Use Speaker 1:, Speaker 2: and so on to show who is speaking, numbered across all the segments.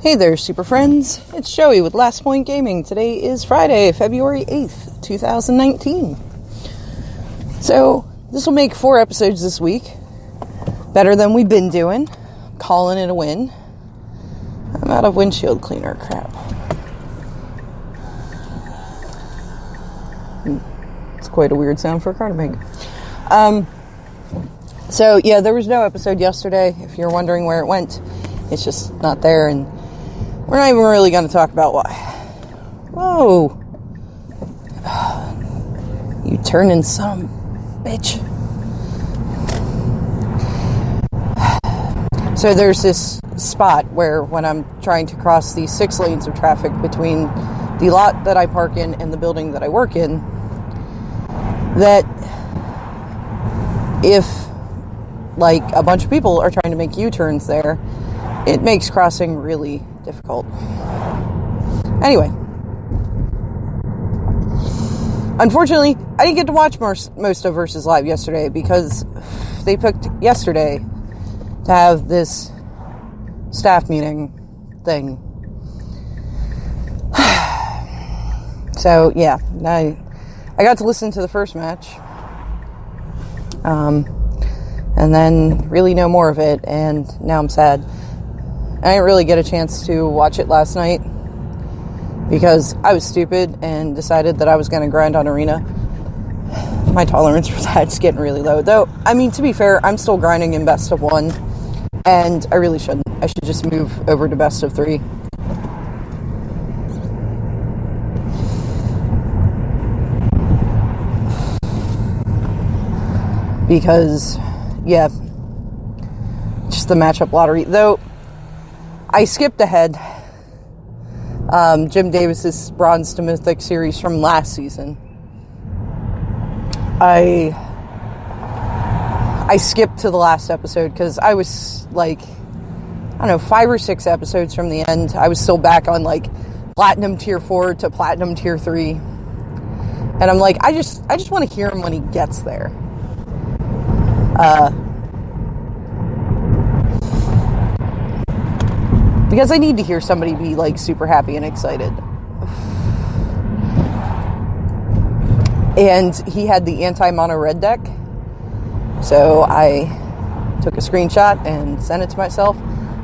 Speaker 1: Hey there, super friends. It's Joey with Last Point Gaming. Today is Friday, February 8th, 2019. So, this will make 4 episodes this week. Better than we've been doing. Calling it a win. I'm out of windshield cleaner crap. It's quite a weird sound for a car to make. So, yeah, there was no episode yesterday. If you're wondering where it went, it's just not there, and we're not even really going to talk about why. Whoa. You turning some bitch. So there's this spot where when I'm trying to cross these 6 lanes of traffic between the lot that I park in and the building that I work in, that if like a bunch of people are trying to make U-turns there, it makes crossing really difficult. Anyway, unfortunately, I didn't get to watch most of Versus Live yesterday because they picked yesterday to have this staff meeting thing. So, yeah, I got to listen to the first match. And then really no more of it, and now I'm sad. I didn't really get a chance to watch it last night because I was stupid and decided that I was going to grind on Arena. My tolerance for that's getting really low. Though, I mean, to be fair, I'm still grinding in best of 1, and I really shouldn't. I should just move over to best of 3. Because, yeah, just the matchup lottery. Though, I skipped ahead. Jim Davis's Bronze to Mythic series from last season. I skipped to the last episode because I was like, I don't know, 5 or 6 episodes from the end. I was still back on like Platinum Tier 4 to Platinum Tier 3. And I'm like, I just want to hear him when he gets there. Because I need to hear somebody be, like, super happy and excited. And he had the anti-mono red deck. So I took a screenshot and sent it to myself.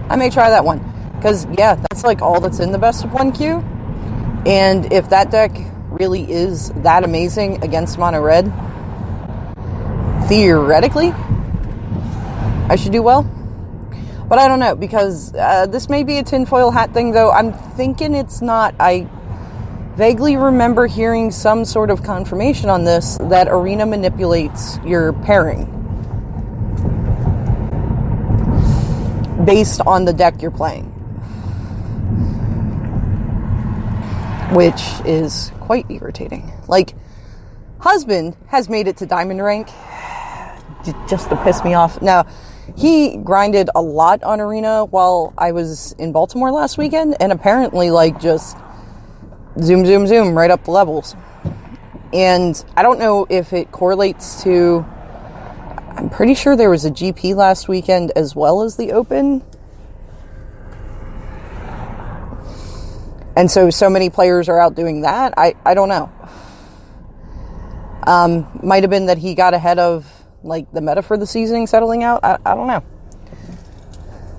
Speaker 1: I may try that one. Because, yeah, that's, like, all that's in the best of 1 queue. And if that deck really is that amazing against mono red, theoretically, I should do well. But I don't know, because this may be a tinfoil hat thing, though. I'm thinking it's not. I vaguely remember hearing some sort of confirmation on this, that Arena manipulates your pairing based on the deck you're playing. Which is quite irritating. Like, husband has made it to diamond rank just to piss me off. Now, he grinded a lot on Arena while I was in Baltimore last weekend, and apparently, like, just zoom, zoom, zoom right up the levels. And I don't know if it correlates to, I'm pretty sure there was a GP last weekend as well as the Open. And so many players are out doing that. I don't know. Might have been that he got ahead of, like, the meta for the seasoning settling out. I don't know.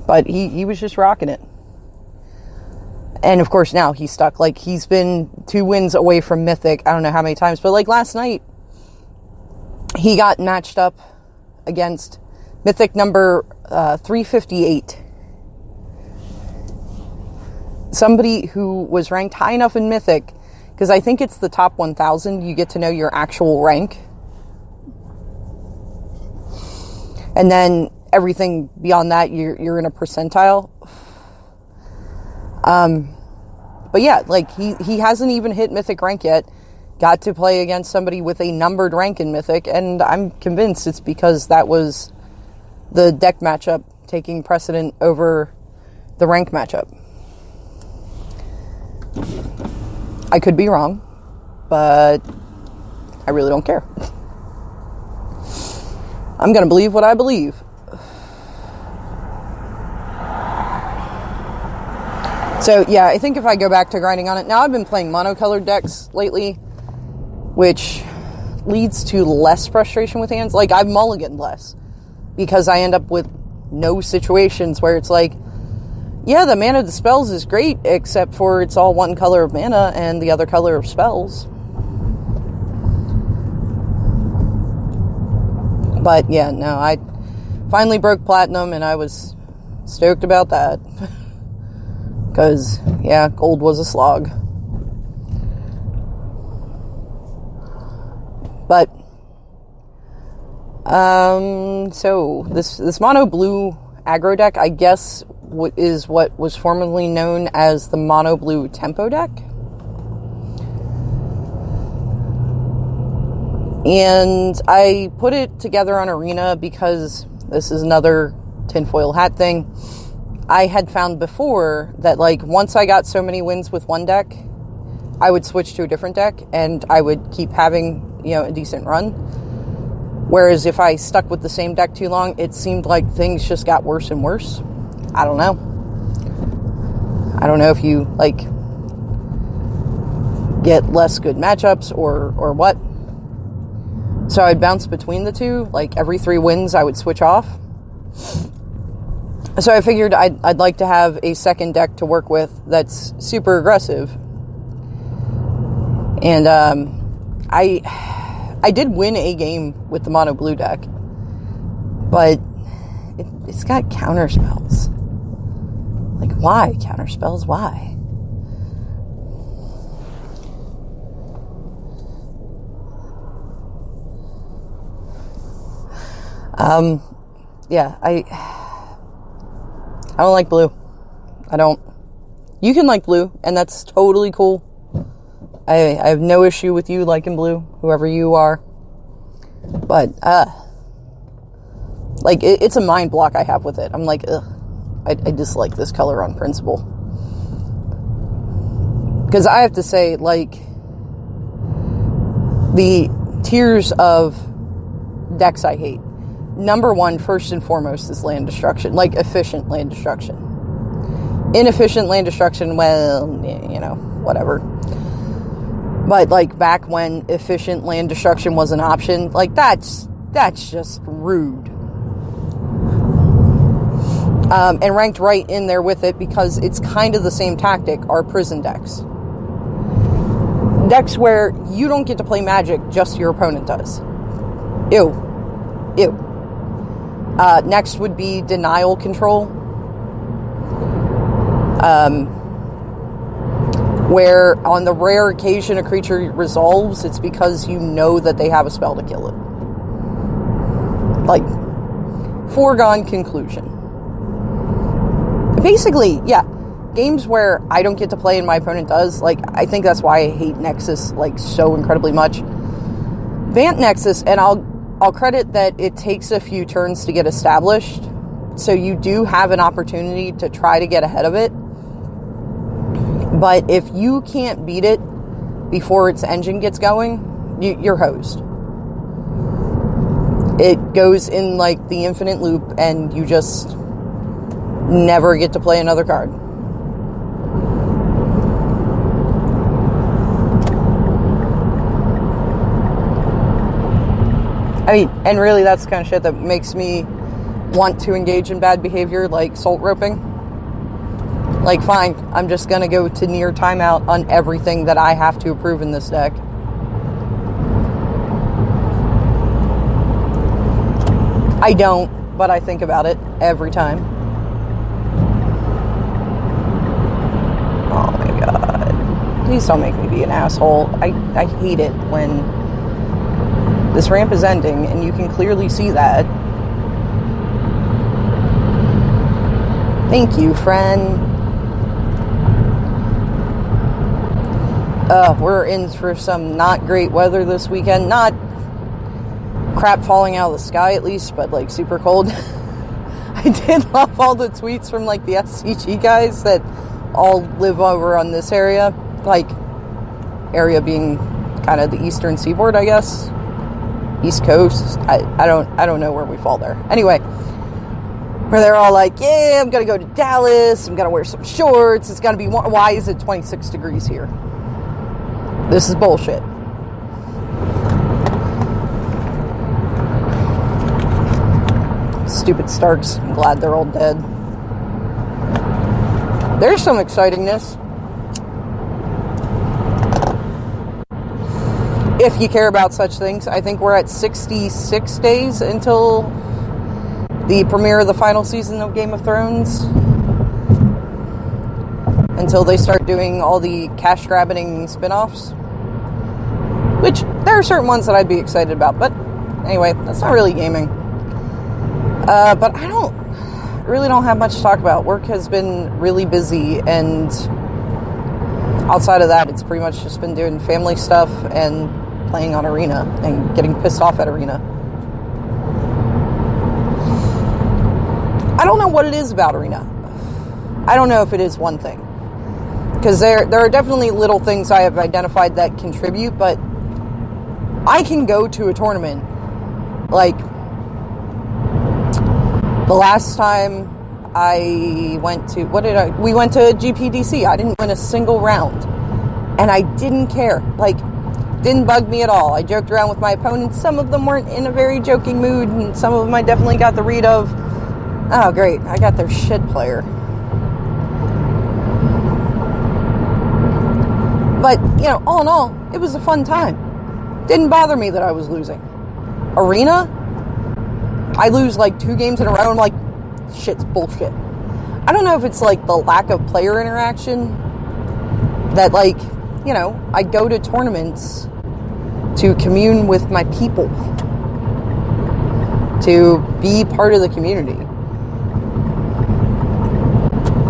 Speaker 1: But he was just rocking it. And, of course, now he's stuck. Like, he's been 2 wins away from Mythic. I don't know how many times. But, like, last night, he got matched up against Mythic number 358. Somebody who was ranked high enough in Mythic, because I think it's the top 1,000, you get to know your actual rank. And then everything beyond that, you're in a percentile. But yeah, like, he hasn't even hit Mythic rank yet. Got to play against somebody with a numbered rank in Mythic, and I'm convinced it's because that was the deck matchup taking precedent over the rank matchup. I could be wrong, but I really don't care. I'm going to believe what I believe. So yeah, I think if I go back to grinding on it, now I've been playing monocolored decks lately, which leads to less frustration with hands. Like, I've mulliganed less because I end up with no situations where it's like, yeah, the mana of the spells is great, except for it's all one color of mana and the other color of spells. But yeah, no, I finally broke platinum and I was stoked about that. Because, yeah, gold was a slog. But, so, this mono blue aggro deck, I guess, is what was formerly known as the mono blue tempo deck. And I put it together on Arena because this is another tinfoil hat thing. I had found before that, like, once I got so many wins with one deck, I would switch to a different deck and I would keep having, you know, a decent run. Whereas if I stuck with the same deck too long, it seemed like things just got worse and worse. I don't know. I don't know if you, like, get less good matchups or what. So I'd bounce between the two. Like, every 3 wins, I would switch off. So I figured I'd like to have a second deck to work with that's super aggressive. And I did win a game with the mono blue deck, but it's got counter spells. Like, why counter spells? Why? Yeah, I don't like blue. I don't. You can like blue, and that's totally cool. I have no issue with you liking blue, whoever you are. But, like, it's a mind block I have with it. I'm like, ugh, I dislike this color on principle. Because I have to say, like, the tiers of decks I hate. Number 1, first and foremost, is land destruction. Like, efficient land destruction. Inefficient land destruction, well, you know, whatever. But, like, back when efficient land destruction was an option, like, that's just rude. And ranked right in there with it because it's kind of the same tactic are prison decks. Decks where you don't get to play magic, just your opponent does. Ew. Ew. Next would be denial control. Where on the rare occasion a creature resolves, it's because you know that they have a spell to kill it. Like, foregone conclusion. Basically, yeah, games where I don't get to play and my opponent does, like, I think that's why I hate Nexus, like, so incredibly much. Vant Nexus, and I'll credit that it takes a few turns to get established, so you do have an opportunity to try to get ahead of it. But if you can't beat it before its engine gets going, you're hosed. It goes in, like, the infinite loop, and you just never get to play another card. I mean, and really that's the kind of shit that makes me want to engage in bad behavior, like salt roping. Like, fine, I'm just gonna go to near timeout on everything that I have to approve in this deck. I don't, but I think about it every time. Oh my god. Please don't make me be an asshole. I hate it when this ramp is ending and you can clearly see that. Thank you, friend. We're in for some not great weather this weekend. Not crap falling out of the sky, at least, but, like, super cold. I did love all the tweets from, like, the SCG guys that all live over on this area. Like, area being kind of the eastern seaboard, I guess. East Coast. I don't know where we fall there. Anyway, where they're all like, yeah, I'm going to go to Dallas. I'm going to wear some shorts. It's going to be warm. Why is it 26 degrees here? This is bullshit. Stupid Starks. I'm glad they're all dead. There's some excitingness. If you care about such things, I think we're at 66 days until the premiere of the final season of Game of Thrones. Until they start doing all the cash-grabbing spin-offs. Which, there are certain ones that I'd be excited about. But, anyway, that's not really gaming. But I really don't have much to talk about. Work has been really busy, and outside of that, it's pretty much just been doing family stuff and playing on Arena and getting pissed off at Arena. I don't know what it is about Arena. I don't know if it is one thing. Because there are definitely little things I have identified that contribute, but I can go to a tournament. Like, the last time I went to, we went to GPDC. I didn't win a single round. And I didn't care. Like, didn't bug me at all. I joked around with my opponents. Some of them weren't in a very joking mood, and some of them I definitely got the read of, oh, great, I got their shit player. But, all in all, it was a fun time. Didn't bother me that I was losing. Arena, I lose like 2 games in a row, and I'm like, shit's bullshit. I don't know if it's like the lack of player interaction that, like, I go to tournaments to commune with my people, to be part of the community.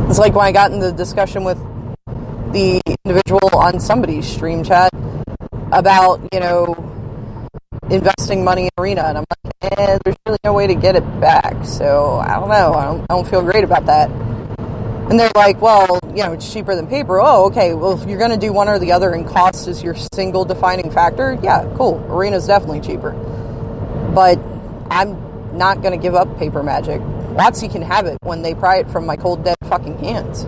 Speaker 1: It's like when I got in the discussion with the individual on somebody's stream chat about, investing money in Arena, and I'm like, there's really no way to get it back, so I don't know, I don't feel great about that. And they're like, well, it's cheaper than paper. Oh, okay, well, if you're going to do one or the other and cost is your single defining factor, yeah, cool, Arena's definitely cheaper. But I'm not going to give up paper Magic. WotC can have it when they pry it from my cold, dead fucking hands.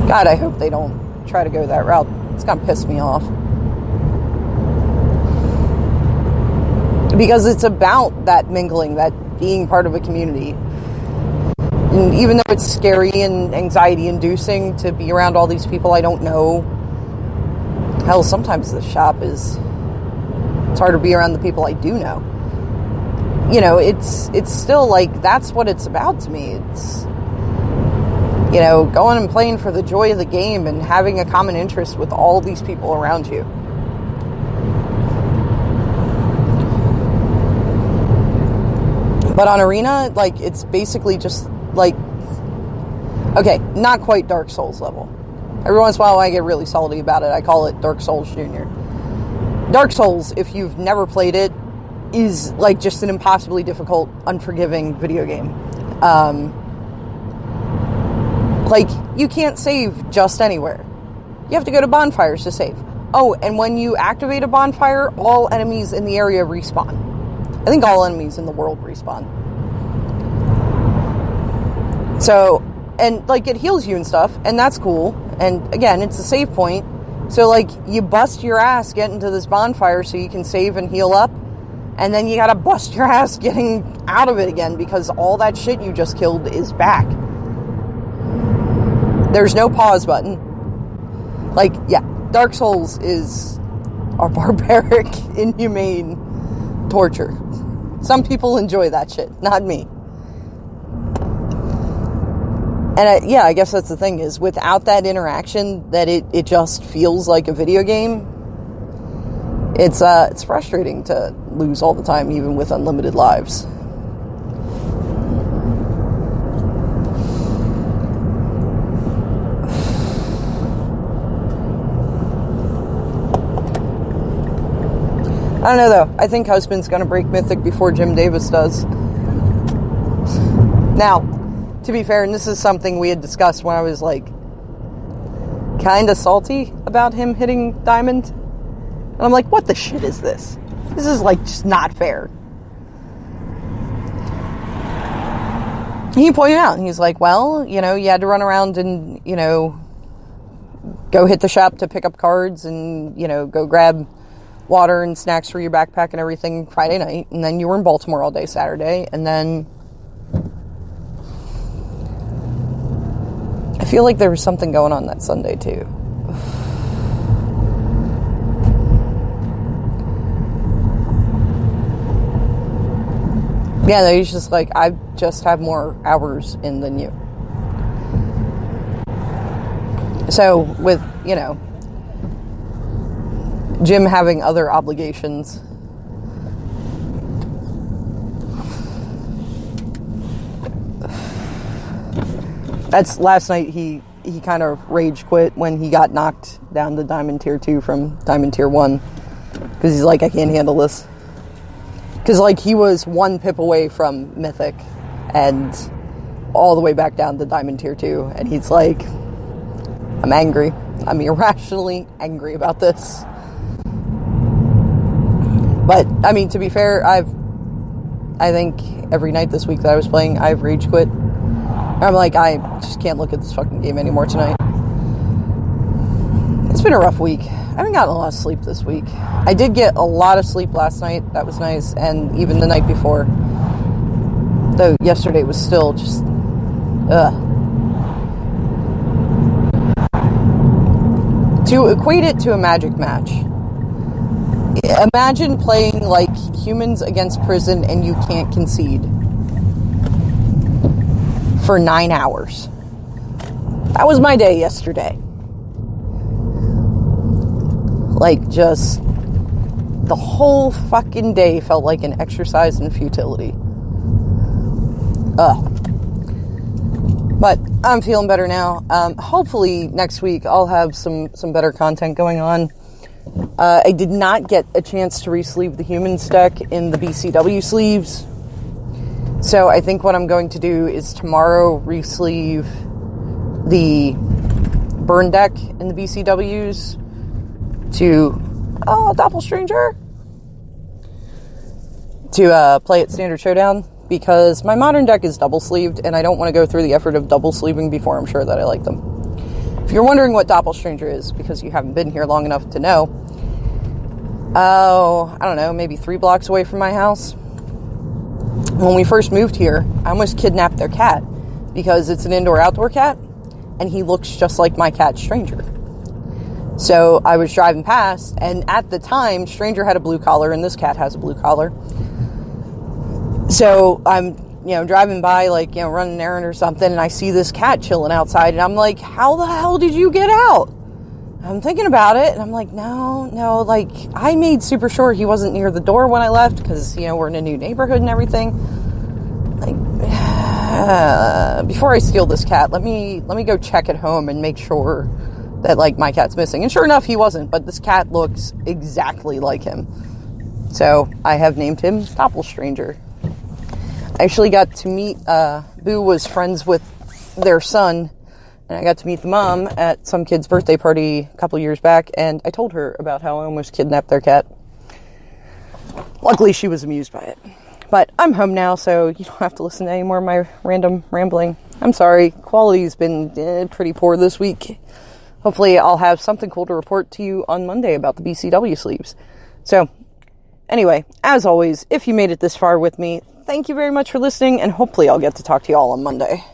Speaker 1: God, I hope they don't try to go that route. It's going to piss me off. Because it's about that mingling, that being part of a community. And even though it's scary and anxiety-inducing to be around all these people I don't know, hell, sometimes the shop it's hard to be around the people I do know. It's still like, that's what it's about to me. It's, going and playing for the joy of the game and having a common interest with all these people around you. But on Arena, like, it's basically just, like, okay, not quite Dark Souls level. Every once in a while, when I get really salty about it, I call it Dark Souls Jr. Dark Souls, if you've never played it, is, like, just an impossibly difficult, unforgiving video game. Like, you can't save just anywhere. You have to go to bonfires to save. Oh, and when you activate a bonfire, all enemies in the area respawn. I think all enemies in the world respawn. So, and, like, it heals you and stuff, and that's cool. And, again, it's a save point. So, like, you bust your ass getting to this bonfire so you can save and heal up. And then you gotta bust your ass getting out of it again because all that shit you just killed is back. There's no pause button. Like, yeah, Dark Souls is a barbaric, inhumane torture. Some people enjoy that shit, not me. And I guess that's the thing, is without that interaction, that it just feels like a video game. It's frustrating to lose all the time, even with unlimited lives. I don't know, though. I think Husband's going to break Mythic before Jim Davis does. Now, to be fair, and this is something we had discussed when I was, like, kind of salty about him hitting Diamond. And I'm like, what the shit is this? This is, like, just not fair. he pointed out, he's like, well, you had to run around and, go hit the shop to pick up cards and, go grab water and snacks for your backpack and everything Friday night. And then you were in Baltimore all day Saturday. And then I feel like there was something going on that Sunday too. Yeah, he's just like, I just have more hours in than you. So with, Jim having other obligations, that's last night he kind of rage quit when he got knocked down to Diamond Tier 2 from Diamond Tier 1. Because he's like, I can't handle this. Because, he was one pip away from Mythic and all the way back down to Diamond Tier 2. And he's like, I'm angry. I'm irrationally angry about this. But, to be fair, I think every night this week that I was playing, I've rage quit. I'm like, I just can't look at this fucking game anymore tonight. It's been a rough week. I haven't gotten a lot of sleep this week. I did get a lot of sleep last night. That was nice. And even the night before. Though yesterday was still just... To equate it to a Magic match. Imagine playing like humans against prison and you can't concede. For 9 hours. That was my day yesterday. Just the whole fucking day felt like an exercise in futility. But I'm feeling better now. Hopefully next week I'll have some better content going on. I did not get a chance to re-sleeve the Humans deck in the BCW sleeves. So I think what I'm going to do is tomorrow re-sleeve the Burn deck in the BCWs to... Oh, Doppelstranger! To play at Standard Showdown, because my Modern deck is double-sleeved, and I don't want to go through the effort of double-sleeving before I'm sure that I like them. If you're wondering what Doppelstranger is, because you haven't been here long enough to know, I don't know, maybe 3 blocks away from my house. When we first moved here, I almost kidnapped their cat, because it's an indoor-outdoor cat, and he looks just like my cat, Stranger. So I was driving past, and at the time, Stranger had a blue collar, and this cat has a blue collar. So I'm, driving by, running an errand or something, and I see this cat chilling outside, and I'm like, how the hell did you get out? I'm thinking about it, and I'm like, no, I made super sure he wasn't near the door when I left, because, we're in a new neighborhood and everything. Before I steal this cat, let me go check at home and make sure that, my cat's missing. And sure enough, he wasn't, but this cat looks exactly like him. So I have named him Doppelstranger. I actually got to meet, Boo was friends with their son, and I got to meet the mom at some kid's birthday party a couple years back, and I told her about how I almost kidnapped their cat. Luckily, she was amused by it. But I'm home now, so you don't have to listen to any more of my random rambling. I'm sorry, quality's been pretty poor this week. Hopefully I'll have something cool to report to you on Monday about the BCW sleeves. So, anyway, as always, if you made it this far with me, thank you very much for listening, and hopefully I'll get to talk to you all on Monday.